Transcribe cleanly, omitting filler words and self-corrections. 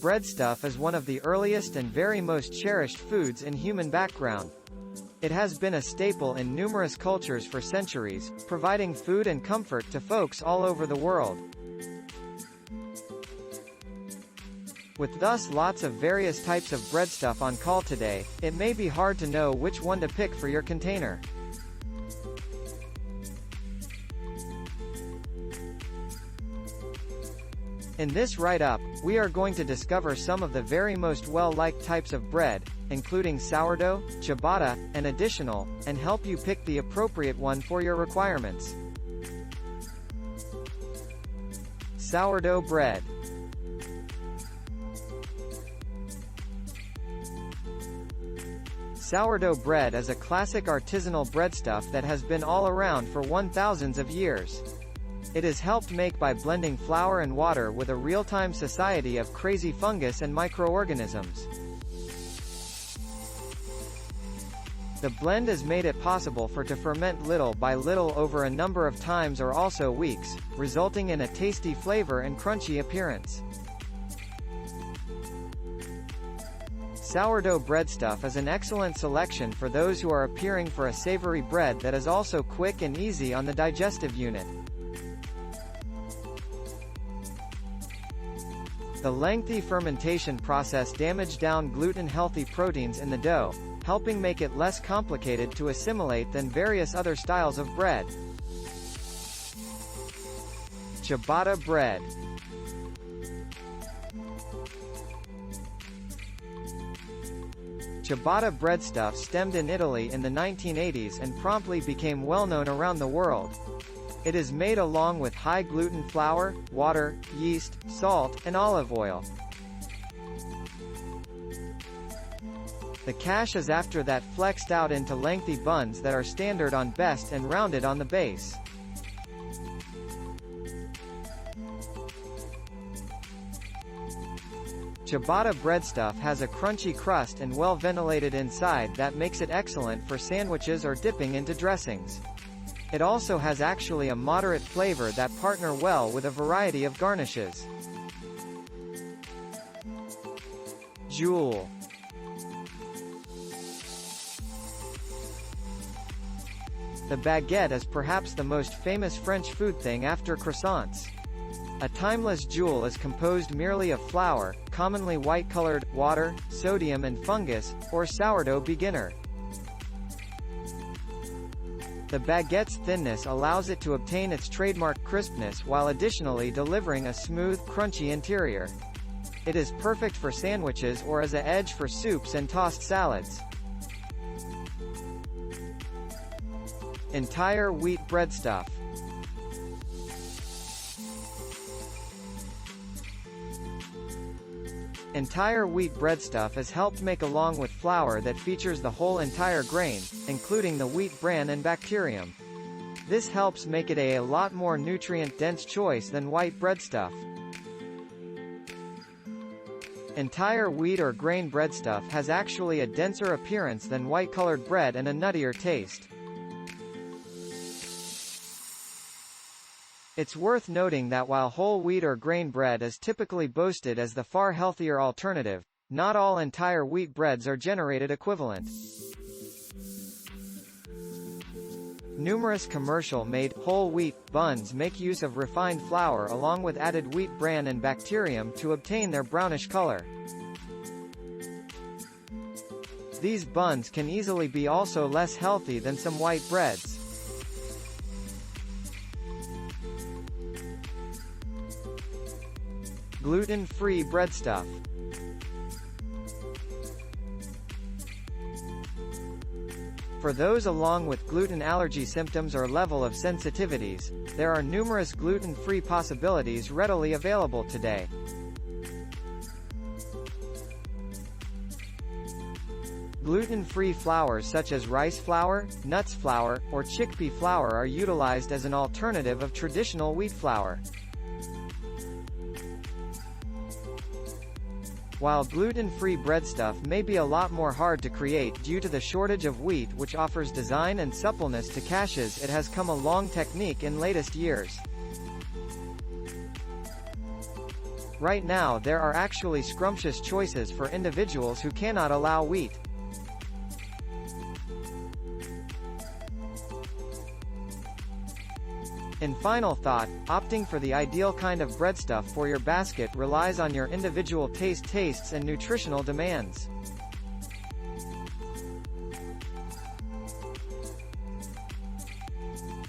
Breadstuff is one of the earliest and very most cherished foods in human background. It has been a staple in numerous cultures for centuries, providing food and comfort to folks all over the world. With thus lots of various types of breadstuff on call today, it may be hard to know which one to pick for your container. In this write-up, we are going to discover some of the very most well-liked types of bread, including sourdough, ciabatta, and additional, and help you pick the appropriate one for your requirements. Sourdough bread. Sourdough bread is a classic artisanal breadstuff that has been all around for thousands of years. It is helped make by blending flour and water with a real-time society of crazy fungus and microorganisms. The blend has made it possible to ferment little by little over a number of times or also weeks, resulting in a tasty flavor and crunchy appearance. Sourdough breadstuff is an excellent selection for those who are appearing for a savory bread that is also quick and easy on the digestive unit. The lengthy fermentation process damaged down gluten-healthy proteins in the dough, helping make it less complicated to assimilate than various other styles of bread. Ciabatta bread. Ciabatta breadstuff stemmed in Italy in the 1980s and promptly became well-known around the world. It is made along with high gluten flour, water, yeast, salt, and olive oil. The cache is after that flexed out into lengthy buns that are standard on best and rounded on the base. Ciabatta breadstuff has a crunchy crust and well-ventilated inside that makes it excellent for sandwiches or dipping into dressings. It also has actually a moderate flavor that partner well with a variety of garnishes. Jewel. The baguette is perhaps the most famous French food thing after croissants. A timeless jewel is composed merely of flour, commonly white-colored, water, sodium and fungus, or sourdough beginner. The baguette's thinness allows it to obtain its trademark crispness while additionally delivering a smooth, crunchy interior. It is perfect for sandwiches or as an edge for soups and tossed salads. Entire wheat breadstuff. Entire wheat breadstuff is helped make along with flour that features the whole entire grain, including the wheat bran and bacterium. This helps make it a lot more nutrient-dense choice than white breadstuff. Entire wheat or grain breadstuff has actually a denser appearance than white-colored bread and a nuttier taste. It's worth noting that while whole wheat or grain bread is typically boasted as the far healthier alternative, not all entire wheat breads are generated equivalent. Numerous commercial-made, whole wheat, buns make use of refined flour along with added wheat bran and bacterium to obtain their brownish color. These buns can easily be also less healthy than some white breads. Gluten-free breadstuff. For those along with gluten allergy symptoms or level of sensitivities, there are numerous gluten-free possibilities readily available today. Gluten-free flours such as rice flour, nuts flour, or chickpea flour are utilized as an alternative of traditional wheat flour. While gluten-free breadstuff may be a lot more hard to create due to the shortage of wheat which offers design and suppleness to caches, it has come a long technique in latest years. Right now there are actually scrumptious choices for individuals who cannot allow wheat. In final thought, opting for the ideal kind of breadstuff for your basket relies on your individual tastes and nutritional demands.